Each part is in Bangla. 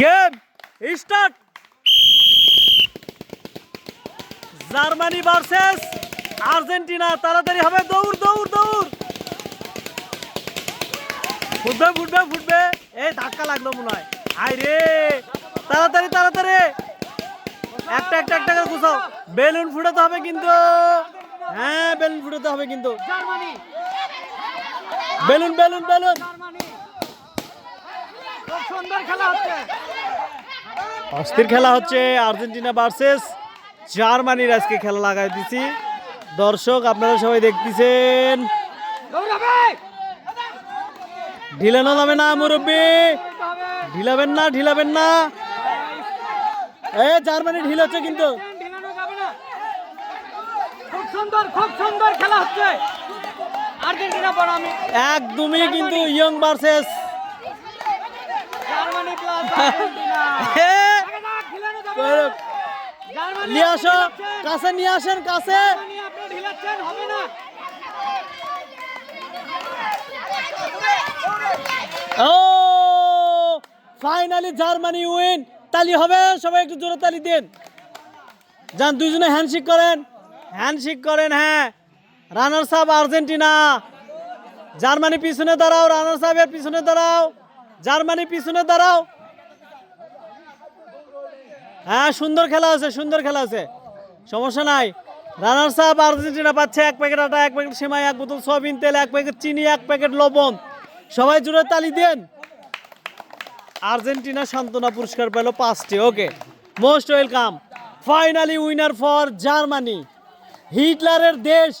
Game start. Germany versus Argentina. তাড়াতাড়ি হবে, দৌড় দৌড় দৌড়। ফুটবে ফুটবে ফুটবে। এই ধাক্কা লাগলো মনে হয়। আয় রে, তাড়াতাড়ি তাড়াতাড়ি। একটা একটা একটা করে গুছাও। বেলুন ফুটাতে হবে কিন্তু। হ্যাঁ, বেলুন ফুটাতে হবে কিন্তু। Balloon balloon balloon. খুব সুন্দর খেলা হচ্ছে। অস্থির খেলা হচ্ছে। আর্জেন্টিনা ভার্সেস জার্মানির আজকে খেলা লাগাই দিছি। দর্শক আপনারা সবাই দেখতেছেন। ঢিলানো যাবে না মুরব্বী, ঢিলাবেন না ঢিলাবেন না। জার্মানি ঢিল হচ্ছে কিন্তু। ঢিলানো যাবে না। খুব সুন্দর খেলা হচ্ছে। আর্জেন্টিনা বনামি একদমই কিন্তু young versus Germany plus Argentina. ঢিলানো যাবে না। জার্মানি নিয়ে আসো, কাছে নিয়ে আসেন কাছে। আপনি ঢিলাচ্ছেন, হবে না। ও ফাইনালি জার্মানি উইন। তালি হবে, সবাই একটু জোরে তালি দেন। যান দুইজনে হ্যান্ডশেক করেন, হ্যান্ডশেক করেন। হ্যাঁ, রানার্স আপ আর্জেন্টিনা। জার্মানি পিছনে দাঁড়াও, রানার্স আপের পিছনে দাঁড়াও। জার্মানি পিছনে দাঁড়াও। হ্যাঁ, সুন্দর খেলা আছে, সুন্দর খেলা আছে, সমস্যা নাই। রানার্স আপ আর্জেন্টিনা পাচ্ছে 1 প্যাকেট আটা, 1 প্যাকেট সেমাই, 1 বোতল সয়াবিন তেল, 1 প্যাকেট চিনি, 1 প্যাকেট লবণ। সবাই জুড়ে তালি দেন। আর্জেন্টিনা সান্ত্বনা পুরস্কার পেল 5টি। Okay, most welcome. Finally winner for Germany. হিটলারের দেশ,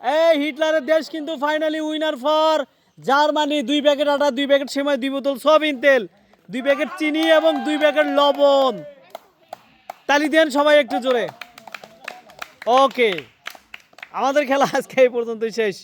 এই হিটলারের দেশ কিন্তু finally winner for Germany. 2 packet আটা, 2 প্যাকেট সেমাই, 2 বোতল সয়াবিন তেল, 2 প্যাকেট চিনি এবং 2 প্যাকেট লবণ। তালি দেন সবাই একটু জোরে। ওকে, আমাদের খেলা আজকে এই পর্যন্তই শেষ।